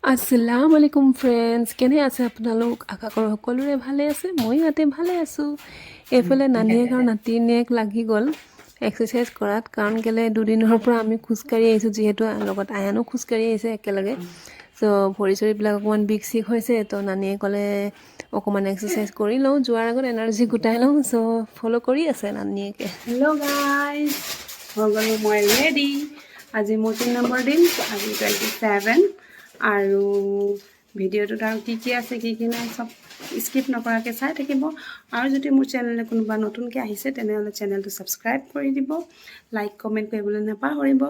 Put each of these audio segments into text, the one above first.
আসসালামু আলাইকুম ফ্ৰেণ্ডছ, কেনে আছে আপোনালোক? আশা কৰোঁ সকলোৰে ভালে আছে। মই ইয়াতে ভালে আছোঁ। এইফালে নানীয়েক আৰু নাতিনীয়েক লাগি গ'ল এক্সাৰচাইজ কৰাত, কাৰণ কেলৈ দুদিনৰ পৰা আমি খোজকাঢ়ি আহিছোঁ, যিহেতু লগত আয়ানো খোজকাঢ়ি আহিছে একেলগে। চ' ভৰি চৰিবিলাক অকণমান বিষ চিক হৈছে, তো নানীয়ে ক'লে অকণমান এক্সাৰচাইজ কৰি লওঁ, যোৱাৰ আগত এনাৰ্জি গোটাই লওঁ। চ' ফ'ল' কৰি আছে নানীয়েকে। হেল্ল' গাইজ, হৈ গ'লো মই ৰেডি। আজি মোৰ 3 নম্বৰ দিন, আজি 27। আৰু ভিডিঅ'টোত আৰু কি আছে কি নাই চব স্কিপ নকৰাকৈ চাই থাকিব। আৰু যদি মোৰ চেনেললৈ কোনোবা নতুনকৈ আহিছে তেনেহ'লে চেনেলটো ছাবস্ক্ৰাইব কৰি দিব, লাইক কমেণ্ট কৰিবলৈ নাপাহৰিব।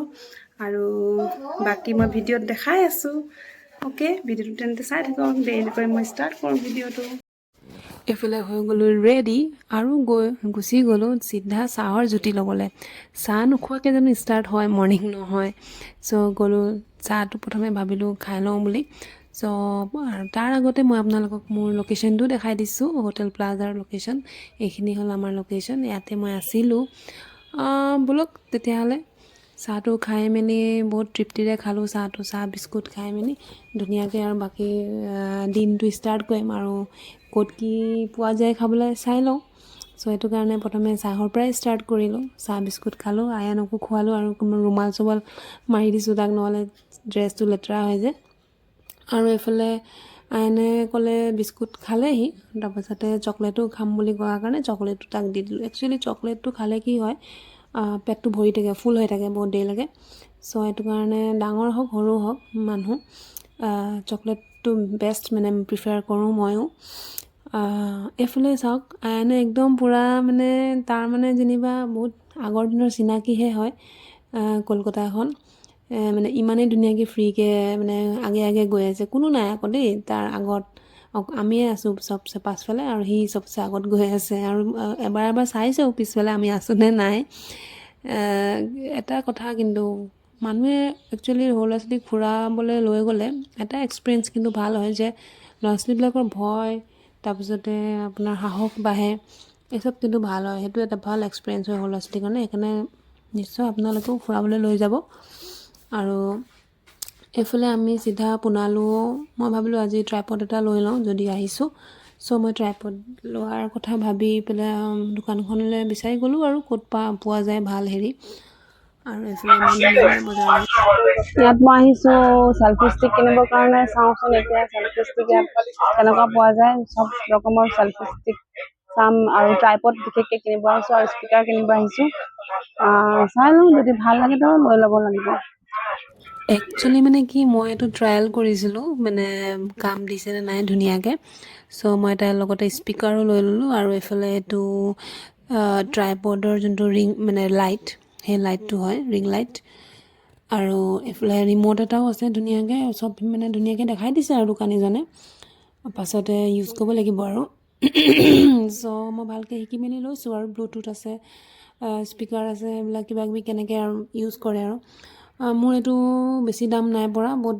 আৰু বাকী মই ভিডিঅ'ত দেখাই আছোঁ। অ'কে, ভিডিঅ'টো তেন্তে চাই থাকক। দেৰিকৈ মই ষ্টাৰ্ট কৰোঁ ভিডিঅ'টো। এইফালে হৈ গ'লোঁ ৰেডি আৰু গুচি গ'লোঁ চিধা চাহৰ জুতি ল'বলৈ। চাহ নোখোৱাকৈ জানো ষ্টাৰ্ট হয়, মৰ্ণিং নহয়। চ' গ'লোঁ, চাহটো প্ৰথমে ভাবিলোঁ খাই লওঁ বুলি। চ' আৰু তাৰ আগতে মই আপোনালোকক মোৰ লোকেশ্যনটো দেখাই দিছোঁ, হোটেল প্লাজাৰ লোকেশ্যন। এইখিনি হ'ল আমাৰ লোকেশ্যন, ইয়াতে মই আছিলোঁ। ব'লক তেতিয়াহ'লে চাহটো খাই মেলি বহুত তৃপ্তিৰে খালোঁ চাহটো, চাহ বিস্কুট খাই মেলি ধুনীয়াকৈ আৰু বাকী দিনটো ষ্টাৰ্ট কৰিম। আৰু ক'ত কি পোৱা যায় খাবলৈ চাই লওঁ। চ' সেইটো কাৰণে প্ৰথমে চাহৰ পৰাই ষ্টাৰ্ট কৰিলোঁ। চাহ বিস্কুট খালোঁ, আয়ানকো খোৱালোঁ আৰু ৰুমাল চুমাল মাৰি দিছোঁ তাক, নহ'লে ড্ৰেছটো লেতেৰা হৈ যায়। আৰু এইফালে আয়নে ক'লে বিস্কুট খালেহি, তাৰপাছতে চকলেটো খাম বুলি কোৱাৰ কাৰণে চকলেটটো তাক দি দিলোঁ। একচুৱেলি চকলেটটো খালে কি হয়, পেটটো ভৰি থাকে, ফুল হৈ থাকে বহুত দেৰিলৈকে। চ' সেইটো কাৰণে ডাঙৰ হওক সৰু হওক মানুহ, চকলেটটো বেষ্ট মানে প্ৰিফাৰ কৰোঁ ময়ো। এইফালে চাওক, আয়নে একদম পূৰা মানে তাৰ মানে যেনিবা বহুত আগৰ দিনৰ চিনাকিহে হয় কলকাতাখন। মানে ইমানেই ধুনীয়াকৈ ফ্ৰীকৈ মানে আগে আগে গৈ আছে, কোনো নাই আকৌ দেই তাৰ আগত। আমিয়ে আছোঁ চবচে পাছফালে আৰু সি চবচে আগত গৈ আছে। আৰু এবাৰ চাইছেও পিছফালে আমি আছোঁ নে নাই। এটা কথা কিন্তু, মানুহে একচুৱেলি সৰু ল'ৰা ছোৱালীক ফুৰাবলৈ লৈ গ'লে এটা এক্সপিৰিয়েঞ্চ কিন্তু ভাল হয় যে ল'ৰা ছোৱালীবিলাকৰ ভয়, তাৰপিছতে আপোনাৰ সাহস বাঢ়ে, এইচব কিন্তু ভাল হয়। সেইটো এটা ভাল এক্সপিৰিয়েঞ্চ হয় সৰু ল'ৰা ছোৱালীৰ কাৰণে। সেইকাৰণে নিশ্চয় আপোনালোকেও ফুৰাবলৈ লৈ যাব। আৰু এইফালে আমি চিধা পোনালোঁ। মই ভাবিলোঁ আজি ট্ৰাইপড এটা লৈ লওঁ যদি আহিছোঁ। চ' মই ট্ৰাইপড লোৱাৰ কথা ভাবি পেলাই দোকানখনলৈ বিচাৰি গ'লোঁ আৰু ক'ত পোৱা যায় ভাল হেৰি। আৰু এইফালে ইমান ধুনীয়া ধুনীয়া বজাৰ লাগে। ইয়াত মই আহিছোঁ চেল্ফি ষ্টিক কিনিবৰ কাৰণে। চাওঁচোন এতিয়া চেল্ফি ষ্টিক ইয়াত কেনেকুৱা পোৱা যায়, চব ৰকমৰ চেল্ফি ষ্টিক চাম। আৰু ট্ৰাইপড বিশেষকৈ কিনিব আহিছোঁ আৰু স্পিকাৰ কিনিব আহিছোঁ। চাই লওঁ, যদি ভাল লাগে তো লৈ ল'ব লাগিব। একচুৱেলি মানে কি, মই এইটো ট্ৰায়েল কৰিছিলোঁ, মানে কাম দিছেনে নাই ধুনীয়াকৈ। চ' মই তাৰ লগতে স্পীকাৰো লৈ ল'লোঁ। আৰু এইফালে এইটো ট্ৰাইপডৰ যোনটো ৰিং মানে লাইট, সেই লাইটটো হয় ৰিং লাইট। আৰু এইফালে ৰিম'ট এটাও আছে ধুনীয়াকৈ, চব মানে ধুনীয়াকৈ দেখাই দিছে আৰু দোকানীজনে। পাছতে ইউজ কৰিব লাগিব আৰু। চ' মই ভালকৈ শিকি মেলি লৈছোঁ। আৰু ব্লুটুথ আছে, স্পীকাৰ আছে, এইবিলাক কিবা কিবি কেনেকৈ আৰু ইউজ কৰে আৰু। মোৰ এইটো বেছি দাম নাই পৰা, বহুত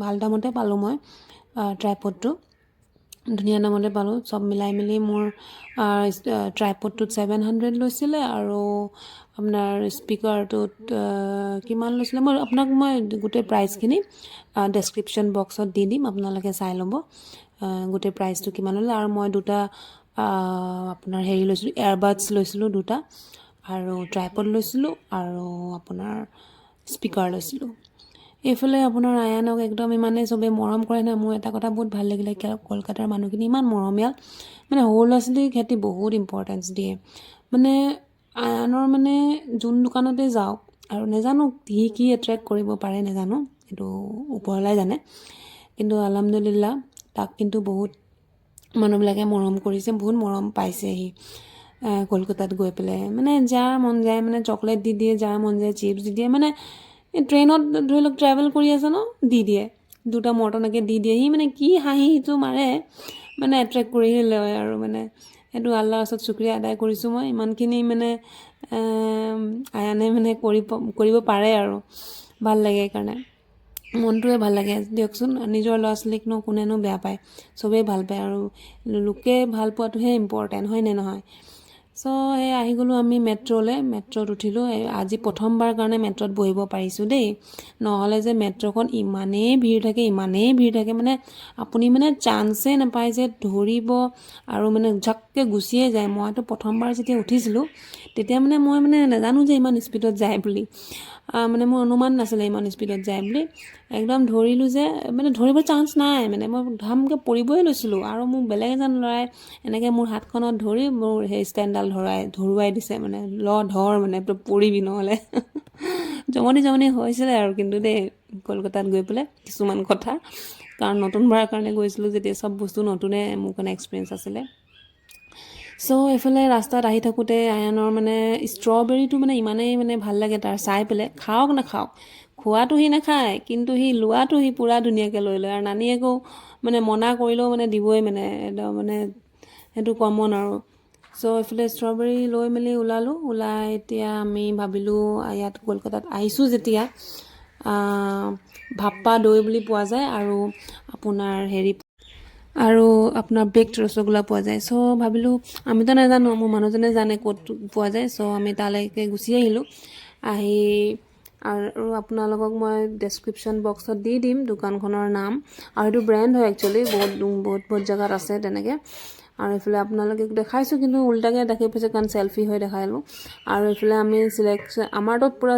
ভাল দামতে পালোঁ মই ট্ৰাইপডটো, ধুনীয়া দামতে পালোঁ। চব মিলাই মেলি মোৰ ট্ৰাইপডটোত 700 লৈছিলে। আৰু আপোনাৰ স্পীকাৰটোত কিমান লৈছিলে, মই আপোনাক গোটেই প্ৰাইচখিনি ডেছক্ৰিপশ্যন বক্সত দি দিম, আপোনালোকে চাই ল'ব গোটেই প্ৰাইচটো কিমান ল'লে। আৰু মই দুটা আপোনাৰ হেৰি লৈছিলোঁ, এয়াৰবাডছ লৈছিলোঁ দুটা, আৰু ট্ৰাইপড লৈছিলোঁ, আৰু আপোনাৰ স্পীকাৰ লৈছিলোঁ। এইফালে আপোনাৰ আয়ানক একদম ইমানেই চবেই মৰম কৰে নহয়। মোৰ এটা কথা বহুত ভাল লাগিলে, কলকাতাৰ মানুহখিনি ইমান মৰমীয়াল, মানে সৰু ল'ৰা ছোৱালীক সিহঁতি বহুত ইম্পৰ্টেঞ্চ দিয়ে। মানে আয়ানৰ মানে যোন দোকানতে যাওক, আৰু নাজানো সি কি এট্ৰেক্ট কৰিব পাৰে নাজানো, এইটো ওপৰলাই জানে, কিন্তু আলহামদুলিল্লাহ তাক কিন্তু বহুত মানুহবিলাকে মৰম কৰিছে, বহুত মৰম পাইছে সি কলকাতাত গৈ পেলাই। মানে যাৰ মন যায় মানে চকলেট দি দিয়ে, যাৰ মন যায় চিপছ দি দিয়ে। মানে ট্ৰেইনত ধৰি লওক ট্ৰেভেল কৰি আছে ন, দি দিয়ে দুটা মৰ্টনকে দি দিয়ে। সি মানে কি হাঁহিটো মাৰে, মানে এট্ৰেক্ট কৰি লয় আৰু। মানে সেইটো আল্লাহৰ ওচৰত শুক্ৰিয়া আদায় কৰিছোঁ মই, ইমানখিনি মানে আয়ানে মানে কৰিব পাৰে আৰু ভাল লাগে। সেইকাৰণে মনটোৱে ভাল লাগে দিয়কচোন। নিজৰ ল'ৰা ছোৱালীকনো কোনেনো বেয়া পায়, চবেই ভাল পায়। আৰু লোকে ভাল পোৱাটোহে ইম্পৰ্টেণ্ট, হয় নে নহয়? চ' সেই আহি গ'লোঁ আমি মেট্ৰত উঠিলোঁ। আজি প্ৰথমবাৰ কাৰণে মেট্ৰত বহিব পাৰিছোঁ দেই, নহ'লে যে মেট্ৰ'খন ইমানেই ভিৰ থাকে মানে আপুনি মানে চান্সেই নাপায় যে ধৰিব আৰু মানে ঝককৈ গুচিয়ে যায়। মইতো প্ৰথমবাৰ যেতিয়া উঠিছিলোঁ তেতিয়া মানে মই মানে নাজানো যে ইমান স্পীডত যায় বুলি, মানে মোৰ অনুমান নাছিলে ইমান স্পীডত যায় বুলি। একদম ধৰিলোঁ যে মানে ধৰিব চান্স নাই, মানে মই ধামকৈ পৰিবই লৈছিলোঁ আৰু মোক বেলেগ এজন ল'ৰাই এনেকৈ মোৰ হাতখনত ধৰি মোৰ সেই ষ্টেণ্ডডাল ধৰুৱাই দিছে, মানে ধৰ মানে তই পৰিবি নহ'লে। জমনি হৈছিলে আৰু কিন্তু দেই কলকাতাত গৈ পেলাই কিছুমান কথা, কাৰণ নতুনবাৰৰ কাৰণে গৈছিলোঁ যেতিয়া চব বস্তু নতুনে মোৰ কাৰণে এক্সপিৰিয়েঞ্চ আছিলে। চ' এইফালে ৰাস্তাত আহি থাকোঁতে আয়ানৰ মানে ষ্ট্ৰবেৰীটো মানে ইমানেই মানে ভাল লাগে তাৰ চাই পেলাই, খাওক নাখাওক, খোৱাটো সি নাখায় কিন্তু সি লোৱাটো সি পূৰা ধুনীয়াকৈ লৈ লয়। আৰু নানীয়েকো মানে মনা কৰিলেও মানে দিবই, মানে একদম মানে সেইটো কমন আৰু। চ' এইফালে ষ্ট্ৰবেৰী লৈ মেলি ওলাই এতিয়া আমি ভাবিলোঁ ইয়াত কলকাতাত আহিছোঁ যেতিয়া ভাপ্পা দৈ বুলি পোৱা যায় আৰু আপোনাৰ বেকড ৰসগোল্লা পোৱা যায়। চ' ভাবিলোঁ, আমিতো নাজানো, মোৰ মানুহজনে জানে ক'ত পোৱা যায়। চ' আমি তালৈকে গুচি আহিলোঁ। আৰু আপোনালোকক মই ডেছক্ৰিপশ্যন বক্সত দি দিম দোকানখনৰ নাম, আৰু সেইটো ব্ৰেণ্ড হয় একচুৱেলি, বহুত জেগাত আছে তেনেকৈ। আৰু এইফালে আপোনালোকে দেখাইছোঁ কিন্তু উল্টাকৈ দেখি পাইছোঁ কাৰণ চেল্ফি হৈ দেখালোঁ। আৰু এইফালে আমি আমাৰতো পূৰা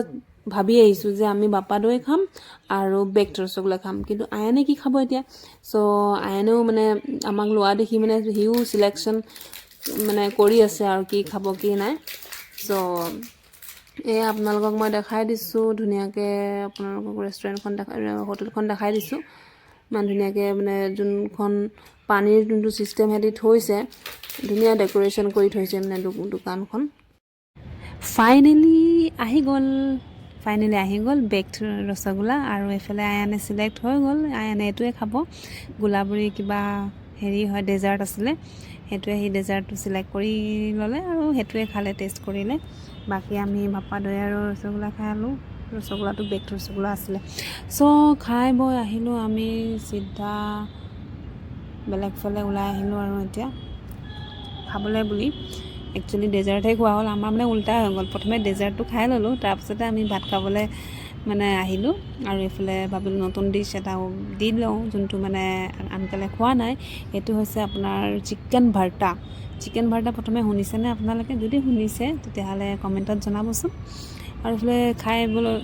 ভাবি আহিছোঁ যে আমি বাপ্পা দৈ খাম আৰু বেকড ৰসগোল্লা খাম, কিন্তু আয়ানে কি খাব এতিয়া। চ' আয়ানেও মানে আমাক লোৱা দেখি মানে সিও চিলেকশ্যন মানে কৰি আছে আৰু কি খাব কি নাই। চ' এয়া আপোনালোকক মই দেখাই দিছোঁ ধুনীয়াকৈ, আপোনালোকক হোটেলখন দেখাই দিছোঁ ইমান ধুনীয়াকৈ, মানে যোনখন পানীৰ যোনটো ছিষ্টেম সিহঁতি থৈছে, ধুনীয়া ডেক'ৰেশ্যন কৰি থৈছে মানে দোকানখন। ফাইনেলি আহি গ'ল বেকড ৰসগোল্লা, আৰু এইফালে আয়ানে চিলেক্ট হৈ গ'ল, আয়ানে এইটোৱে খাব। গোলাবৰী কিবা হেৰি হয় ডেজাৰ্ট আছিলে, সেইটোৱে সি ডেজাৰ্টটো চিলেক্ট কৰি ল'লে আৰু সেইটোৱে খালে, টেষ্ট কৰিলে। বাকী আমি ভাপ্পা দৈ আৰু ৰসগোল্লা খালোঁ, ৰসগোল্লাটো বেকড ৰসগোল্লা আছিলে। চ' খাই বৈ আহিলোঁ আমি চিধা বেলেগ ফালে ওলাই আহিলোঁ আৰু এতিয়া খাবলৈ বুলি। একচুৱেলি ডেজাৰ্টহে খোৱা হ'ল, আমাৰ মানে উল্টা হৈ গ'ল, প্ৰথমে ডেজাৰ্টটো খাই ল'লোঁ, তাৰপিছতে আমি ভাত খাবলৈ মানে আহিলোঁ। আৰু এইফালে ভাবিলোঁ নতুন ডিছ এটা দি লওঁ, যোনটো মানে আনকালে খোৱা নাই। সেইটো হৈছে আপোনাৰ চিকেন ভাৰ্তা প্ৰথমে শুনিছেনে আপোনালোকে? যদি শুনিছে তেতিয়াহ'লে কমেণ্টত জনাবচোন। আৰু এইফালে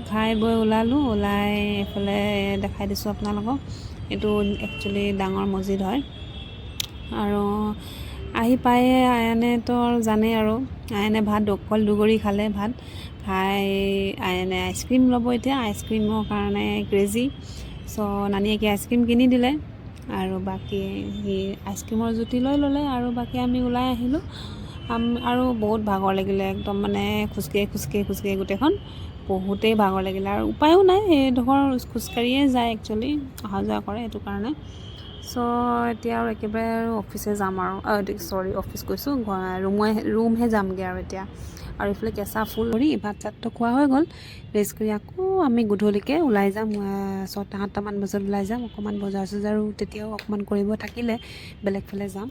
খাই বৈ ওলাই এইফালে দেখাই দিছোঁ আপোনালোকক, এইটো একচুৱেলি ডাঙৰ মছজিদ হয়। আৰু আহি পায়ে আয়ানেতো জানেই আৰু, আয়ানে অকল দুগৰি খালে, ভাত খাই আয়ানে আইচক্ৰীম ল'ব এতিয়া, আইচক্ৰীমৰ কাৰণে ক্ৰেজি। চ' নানীয়েকে আইচক্ৰীম কিনি দিলে আৰু বাকী সি আইচক্ৰীমৰ জুতি লৈ ল'লে, আৰু বাকী আমি ওলাই আহিলোঁ। আৰু বহুত ভাগৰ লাগিলে, একদম মানে খোজকাঢ়ি গোটেইখন বহুতেই ভাগৰ লাগিলে, আৰু উপায়ো নাই, সেইডোখৰ খোজকাঢ়িয়ে যায় একচুৱেলি, অহা যোৱা কৰে সেইটো কাৰণে। চ' এতিয়া আৰু একেবাৰে আৰু অফিচে যাম আৰু অফিচ কৈছোঁ, ৰুমহে যামগৈ আৰু এতিয়া। আৰু এইফালে কেঁচা ফুল কৰি ভাত চাতটো খোৱা হৈ গ'ল, ৰেষ্ট কৰি আকৌ আমি গধূলিকৈ ওলাই যাম, 6-7টামান বজাত ওলাই যাম, অকণমান বজাৰ চজাৰো তেতিয়াও অকণমান কৰিব থাকিলে বেলেগ ফালে যাম।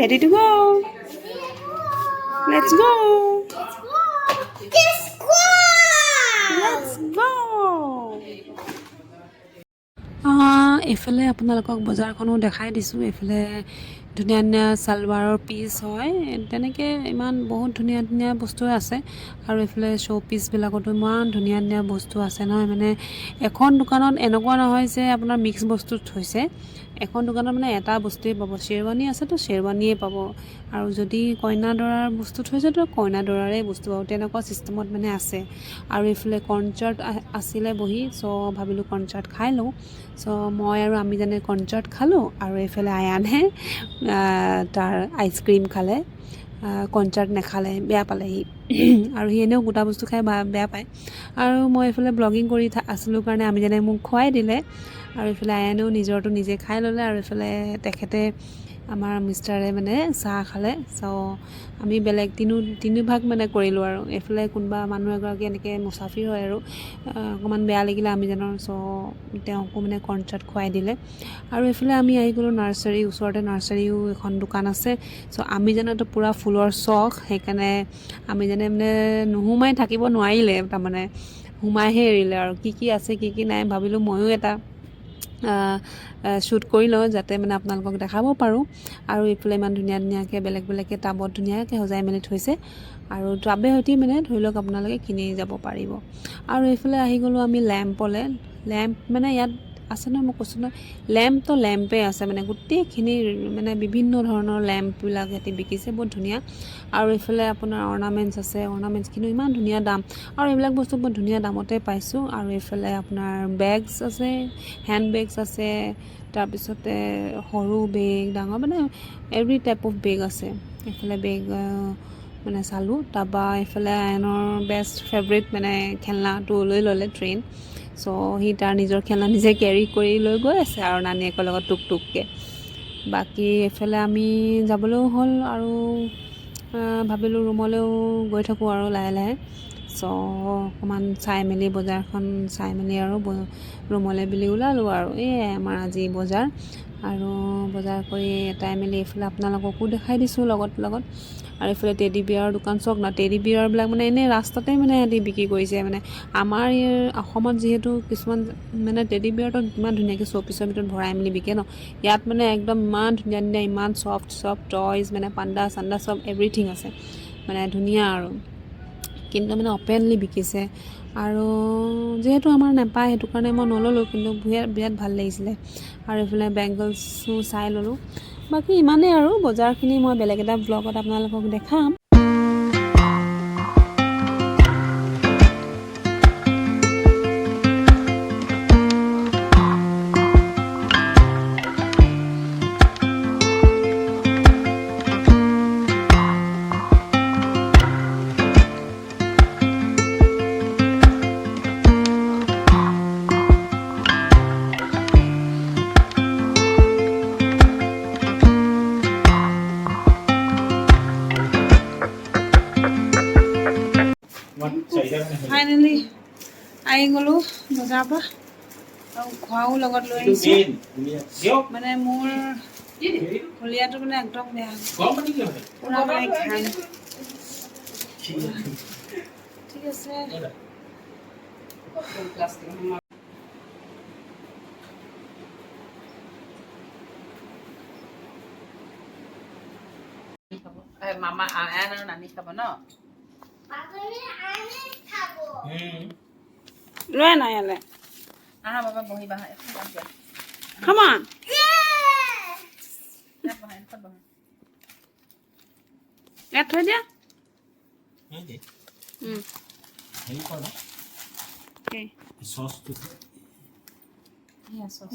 Ready to go. Let's go. এইফালে আপোনালোকক বজাৰখনো দেখাই দিছোঁ। এইফালে ধুনীয়া ছালৱাৰৰ পিচ হয়, তেনেকৈ বহুত ধুনীয়া বস্তু আছে। আৰু এইফালে শ্ব' পিচবিলাকতো ইমান ধুনীয়া বস্তু আছে নহয়, মানে এখন দোকানত এনেকুৱা নহয় যে আপোনাৰ মিক্স বস্তু থৈছে, এখন দোকানত মানে এটা বস্তুৱেই পাব, শ্বেৰৱানী আছেতো শ্বেৰৱানীয়ে পাব, আৰু যদি কইনা দৰাৰ বস্তু থৈছে তো কইনা দৰাৰে বস্তু পাব, তেনেকুৱা ছিষ্টেমত মানে আছে। আৰু এইফালে কৰ্ণচাট আছিলে বহি, চ' ভাবিলোঁ কৰ্ণচাট খাই লওঁ। চ' মই আৰু আমি জানে কৰ্ণচাট খালোঁ, আৰু এইফালে আয়ানে তাৰ আইচক্ৰীম খালে, কৰ্ণচাট নাখালে, বেয়া পালে সি। আৰু সি এনেও গোটা বস্তু খাই বেয়া পায়। আৰু মই এইফালে ব্লগিং কৰি আছিলোঁ কাৰণে আমি জানে মোক খুৱাই দিলে, আৰু এইফালে আয়ানেও নিজৰটো নিজে খাই ল'লে, আৰু এইফালে তেখেতে আমাৰ মিষ্টাৰে মানে চাহ খালে। চ' আমি বেলেগ তিনি ভাগ মানে কৰিলোঁ আৰু এইফালে কোনোবা মানুহ এগৰাকী এনেকৈ মুচাফিৰ হয় আৰু অকণমান বেয়া লাগিলে আমি জানো। চ' তেওঁকো মানে কৰ্ণচাট খুৱাই দিলে। আৰু এইফালে আমি আহি গ'লোঁ নাৰ্চাৰী, ওচৰতে নাৰ্চাৰীও এখন দোকান আছে। চ' আমি জানোতো পূৰা ফুলৰ চখ, সেইকাৰণে আমি মানে নোসোমাই থাকিব নোৱাৰিলে, তাৰমানে সোমাইহে এৰিলে আৰু কি আছে কি নাই ভাবিলোঁ ময়ো এটা শ্বুট কৰি লওঁ যাতে মানে আপোনালোকক দেখাব পাৰোঁ। আৰু এইফালে ইমান ধুনীয়াকৈ বেলেগকৈ টাবত ধুনীয়াকৈ সজাই মেলি থৈছে আৰু টাবে সৈতে মানে ধৰি লওক আপোনালোকে কিনি যাব পাৰিব। আৰু এইফালে আহি গ'লোঁ আমি লেম্পলৈ। লেম্প মানে ইয়াত আছে নহয়, মই কৈছোঁ নহয় লেম্পটো লেম্পেই আছে মানে গোটেইখিনি মানে বিভিন্ন ধৰণৰ লেম্পবিলাক ইয়াতে বিকিছে, বহুত ধুনীয়া। আৰু এইফালে আপোনাৰ অৰ্ণামেণ্টছ আছে, অৰ্ণামেণ্টছখিনিও ইমান ধুনীয়া দাম আৰু এইবিলাক বস্তু বহুত ধুনীয়া দামতে পাইছোঁ। আৰু এইফালে আপোনাৰ বেগছ আছে, হেণ্ড বেগছ আছে, তাৰপিছতে সৰু বেগ ডাঙৰ মানে এভৰি টাইপ অফ বেগ আছে। এইফালে বেগ মানে চালোঁ। তাৰপৰা এইফালে আয়নৰ বেষ্ট ফেভৰেট মানে খেলনাটো লৈ ল'লে ট্ৰেইন। চ' সি তাৰ নিজৰ খেলনা নিজে কেৰি কৰি লৈ গৈ আছে আৰু নানীয়েকৰ লগত টুককৈ। বাকী এইফালে আমি যাবলৈও হ'ল আৰু ভাবিলোঁ ৰুমলৈও গৈ থাকোঁ আৰু লাহে। চ' অকণমান চাই মেলি বজাৰখন চাই মেলি আৰু ৰুমলৈ বুলি ওলালোঁ আৰু এয়াই আমাৰ আজি বজাৰ। আৰু বজাৰ কৰি এটাই মেলি এইফালে আপোনালোককো দেখাই দিছোঁ লগত। আৰু এইফালে টেডি বিয়াৰৰ দোকান চাওক না, টেডি বিয়াৰবিলাক মানে এনেই ৰাস্তাতে মানে সিহঁতি বিক্ৰী কৰিছে। মানে আমাৰ অসমত যিহেতু কিছুমান মানে টেডি বিয়াৰটো ইমান ধুনীয়াকৈ শ্ব'পিছৰ ভিতৰত ভৰাই মেলি বিকে ন, ইয়াত মানে একদম ইমান ধুনীয়া ইমান চফ্ট টয়জ মানে পাণ্ডা চাণ্ডা চব এভৰিথিং আছে মানে ধুনীয়া আৰু, কিন্তু মানে অপেনলি বিকিছে। আৰু যিহেতু আমাৰ নাপায় সেইটো কাৰণে মই নল'লোঁ, কিন্তু বিৰাট ভাল লাগিছিলে। আৰু এইফালে বেংগলছো চাই ল'লোঁ। বাকী ইমানেই আৰু বজাৰখিনি মই বেলেগ এটা ব্লগত আপোনালোকক দেখাম। ফাইনেলি আহি গ'লোঁ বজাৰৰ পৰা আৰু খোৱাও লগত লৈ আহিছোঁ। মানে মোৰ হলিয়াটো মানে একদম বেয়া পূৰা মানে ঘাম। ঠিক আছে মামা আয়ন আৰু নানি খাব ন? লৈ নাই ইয়ালৈ। আহা বাবা বহিবা। Come on. ইয়াত থৈ দিয়া।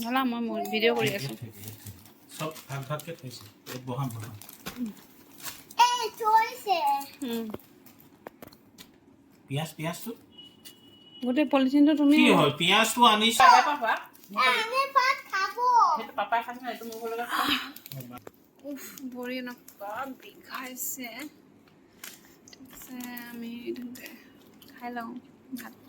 ঢলা, মই ভিডিঅ' কৰি আছোঁ। সব ভাগ ভাগকে থৈছে বহাম পিয়াজটো গোটেই পলিথিনটো তুমি কি হয়, পিয়াজটো আনিছা পাপাই খাইছে এইটো মোৰ ঘৰলৈ ভৰি এনেকুৱা বিষাইছে। ঠিক আছে আমি খাই লওঁ ভাত।